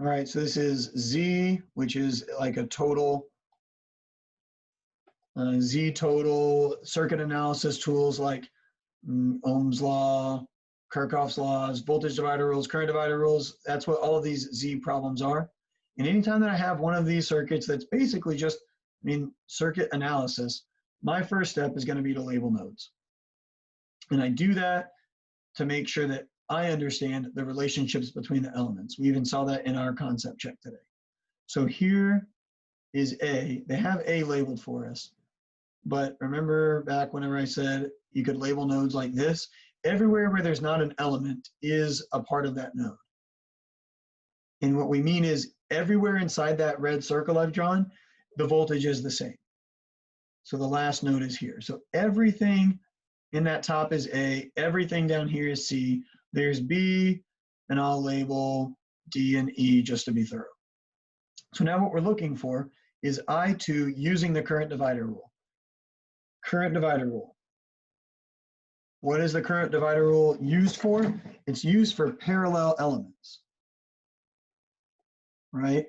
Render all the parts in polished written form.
All right, so this is Z, which is like a total, Z total circuit analysis tools like Ohm's law, Kirchhoff's laws, voltage divider rules, current divider rules. That's what all of these Z problems are. And anytime that I have one of these circuits that's basically just, circuit analysis, my first step is going to be to label nodes. And I do that to make sure that I understand the relationships between the elements. We even saw that in our concept check today. So here is A. They have A labeled for us. But remember back whenever I said you could label nodes like this, everywhere where there's not an element is a part of that node. And what we mean is everywhere inside that red circle I've drawn, the voltage is the same. So the last node is here. So everything in that top is A, everything down here is C, there's B, and I'll label D and E just to be thorough. So now what we're looking for is I2 using the current divider rule. Current divider rule. What is the current divider rule used for? It's used for parallel elements, right?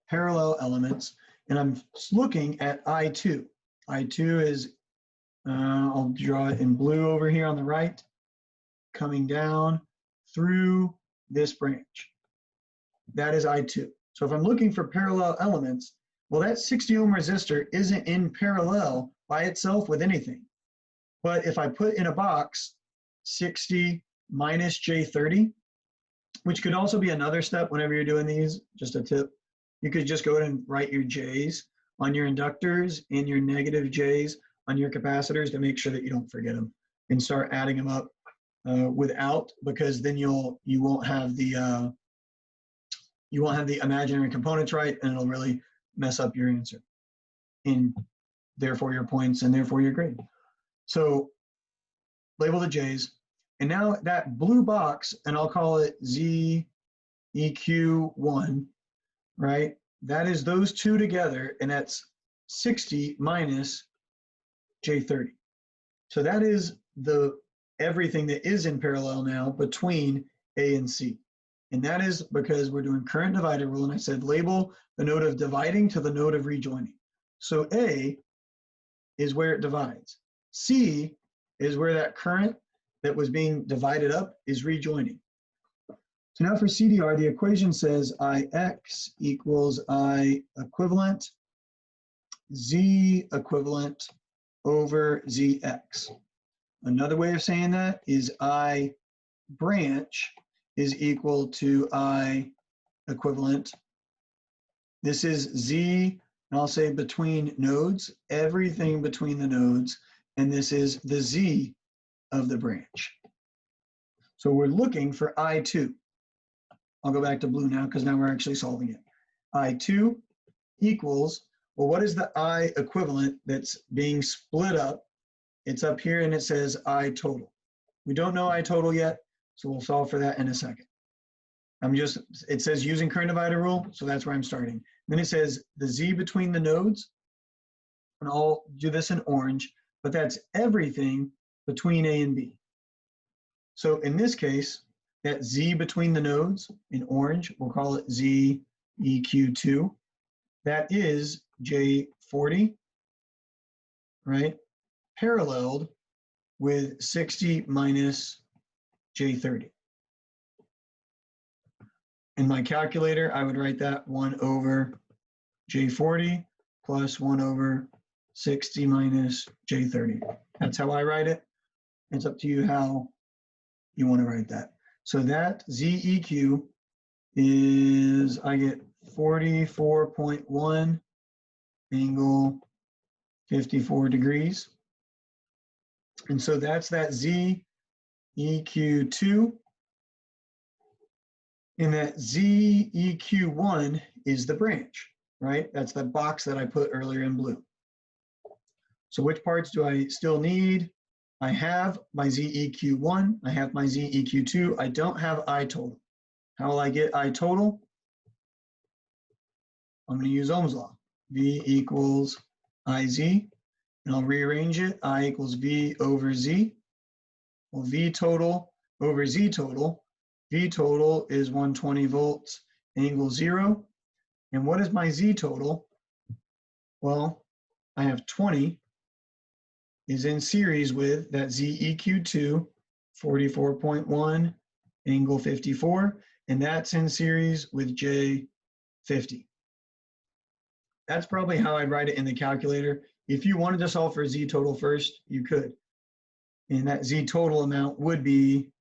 Parallel elements, and I'm looking at I2. I2 is, I'll draw it in blue over here on the right, coming down through this branch. That is I2. So if I'm looking for parallel elements, well, that 60 ohm resistor isn't in parallel by itself with anything. But if I put in a box 60 minus J30, which could also be another step whenever you're doing these, just a tip, you could just go ahead and write your J's on your inductors and your negative J's on your capacitors to make sure that you don't forget them and start adding them up without, because then you won't have the imaginary components right, and it'll really mess up your answer and therefore your points and therefore your grade. So label the J's, and now that blue box, and I'll call it ZEQ1, right? That is those two together, and that's 60 minus J30. So that is the everything that is in parallel now between A and C. And that is because we're doing current divider rule, and I said label the node of dividing to the node of rejoining. So A is where it divides. C is where that current that was being divided up is rejoining. So now for CDR, the equation says IX equals I equivalent, Z equivalent over ZX. Another way of saying that is I branch is equal to I equivalent. This is Z, and I'll say between nodes, everything between the nodes, and this is the Z of the branch. So we're looking for I2. I'll go back to blue now because now we're actually solving it. I2 equals, well, what is the I equivalent that's being split up? It's up here and it says I total. We don't know I total yet, so we'll solve for that in a second. It says using current divider rule, so that's where I'm starting. Then it says the Z between the nodes, and I'll do this in orange, but that's everything between A and B. So in this case, that Z between the nodes in orange, we'll call it ZEQ2. That is J40, right? Paralleled with 60 minus J30. In my calculator, I would write that 1 over J40 plus 1 over 60 minus J30. That's how I write it. It's up to you how you want to write that. So that ZEQ is, I get 44.1 angle 54 degrees. And so that's that ZEQ2. And that ZEQ1 is the branch, right? That's the box that I put earlier in blue. So which parts do I still need? I have my ZEQ1, I have my ZEQ2, I don't have I total. How will I get I total? I'm going to use Ohm's law. V equals IZ, and I'll rearrange it. I equals V over Z. Well, V total over Z total. V total is 120 volts, angle 0. And what is my Z total? Well, I have 20 is in series with that ZEQ2, 44.1, angle 54, and that's in series with J50. That's probably how I'd write it in the calculator. If you wanted to solve for Z total first, you could. And that Z total amount would be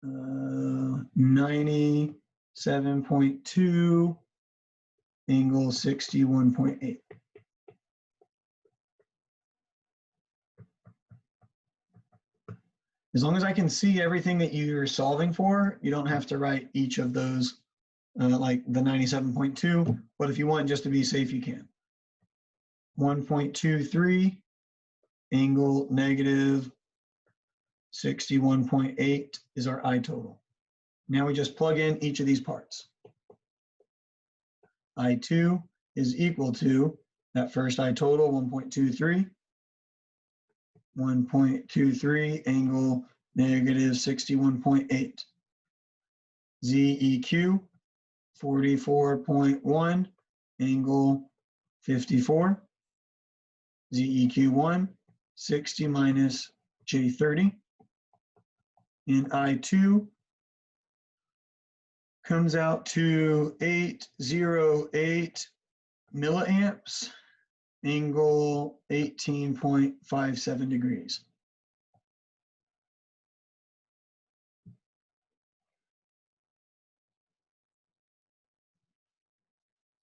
97.2, angle 61.8. As long as I can see everything that you're solving for, you don't have to write each of those like the 97.2, but if you want just to be safe, you can. 1.23, angle negative 61.8 is our I total. Now we just plug in each of these parts. I2 is equal to that first I total, 1.23. 1.23, angle negative 61.8. ZEQ, 44.1, angle 54. ZEQ1, 60 minus J30. And I2 comes out to 808 milliamps, angle 18.57 degrees.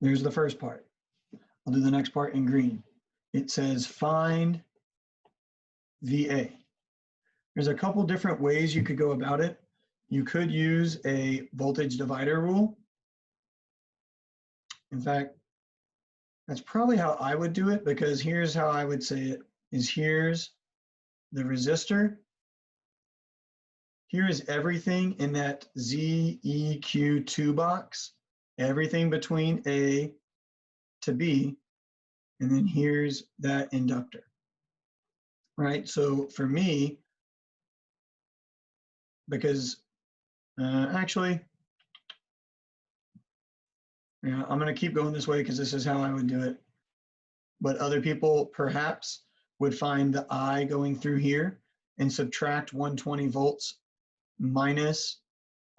There's the first part. I'll do the next part in green. It says find VA. There's a couple different ways you could go about it. You could use a voltage divider rule. In fact, that's probably how I would do it, because here's how I would say it, is here's the resistor. Here is everything in that ZEQ2 box, everything between A to B, and then here's that inductor, right? So for me, because actually, yeah, I'm going to keep going this way because this is how I would do it. But other people perhaps would find the I going through here and subtract 120 volts minus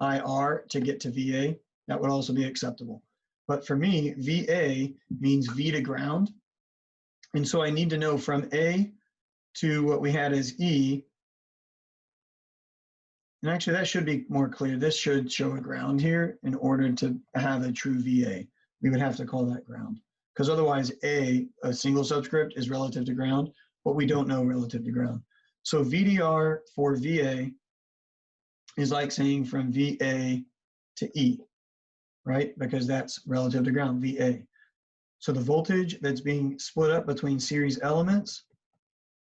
IR to get to VA. That would also be acceptable. But for me, VA means V to ground. And so I need to know from A to what we had as E. And actually, that should be more clear. This should show a ground here in order to have a true VA. We would have to call that ground, because otherwise a single subscript is relative to ground, but we don't know relative to ground. So VDR for VA is like saying from VA to E, right? Because that's relative to ground, VA. So the voltage that's being split up between series elements,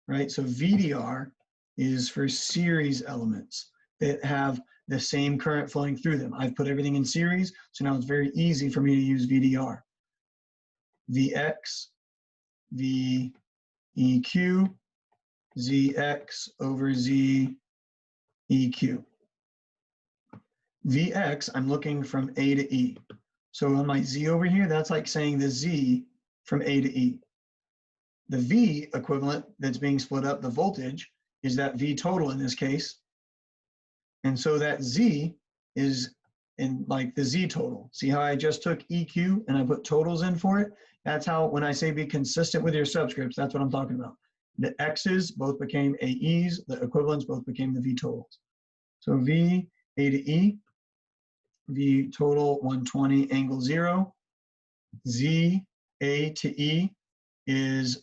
right? So VDR is for series elements that have the same current flowing through them. I've put everything in series, so now it's very easy for me to use VDR. VX, VEQ, ZX over ZEQ. VX, I'm looking from A to E. So on my Z over here, that's like saying the Z from A to E. The V equivalent that's being split up, the voltage, is that V total in this case. And so that Z is in like the Z total. See how I just took EQ and I put totals in for it? That's how, when I say be consistent with your subscripts, that's what I'm talking about. The X's both became AEs, the equivalents both became the V totals. So V, A to E, V total 120, angle 0. Z, A to E is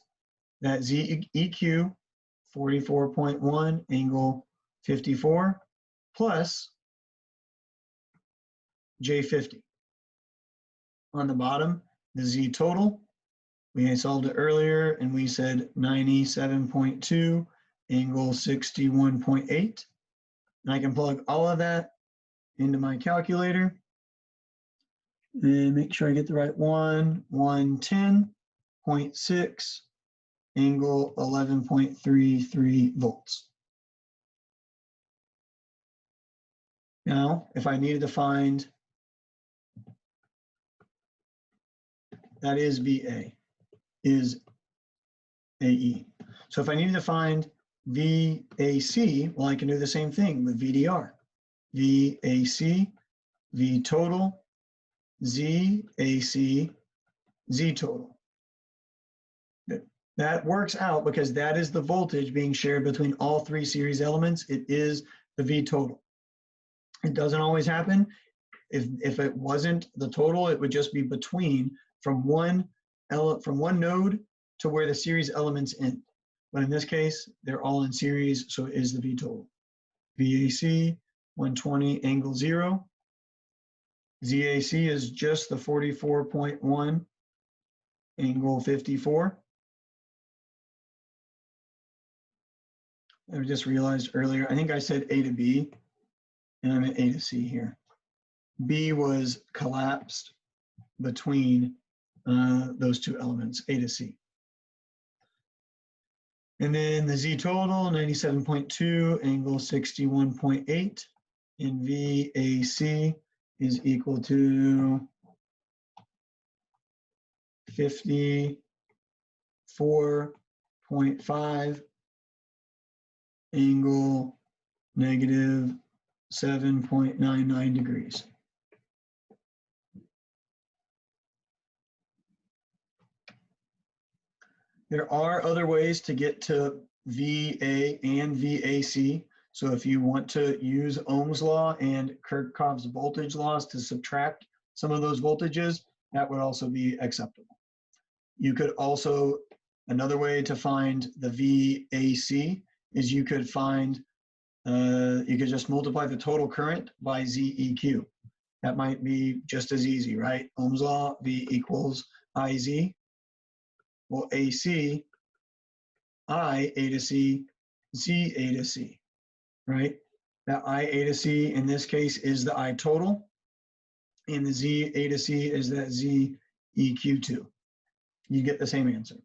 that ZEQ 44.1, angle 54, plus J50. On the bottom, the Z total, we solved it earlier and we said 97.2, angle 61.8. And I can plug all of that into my calculator and make sure I get the right one. 110.6, angle 11.33 volts. Now, if I needed to find that is VA, is AE. So if I needed to find VAC, well, I can do the same thing with VDR. VAC, V total, ZAC, Z total. That works out because that is the voltage being shared between all three series elements. It is the V total. It doesn't always happen. If it wasn't the total, it would just be between from one node to where the series elements end. But in this case, they're all in series, so it is the V total. VAC 120 angle 0. ZAC is just the 44.1 angle 54. I just realized earlier, I think I said A to B, and I meant A to C here. B was collapsed between those two elements, A to C. And then the Z total, 97.2, angle 61.8, and VAC is equal to 54.5, angle negative 7.99 degrees. There are other ways to get to VA and VAC. So if you want to use Ohm's law and Kirchhoff's voltage laws to subtract some of those voltages, that would also be acceptable. You could also, another way to find the VAC is you could find, you could just multiply the total current by ZEQ. That might be just as easy, right? Ohm's law, V equals IZ. Well, AC, I A to C, Z A to C, right? That I A to C in this case is the I total, and the Z A to C is that Z EQ2. You get the same answer.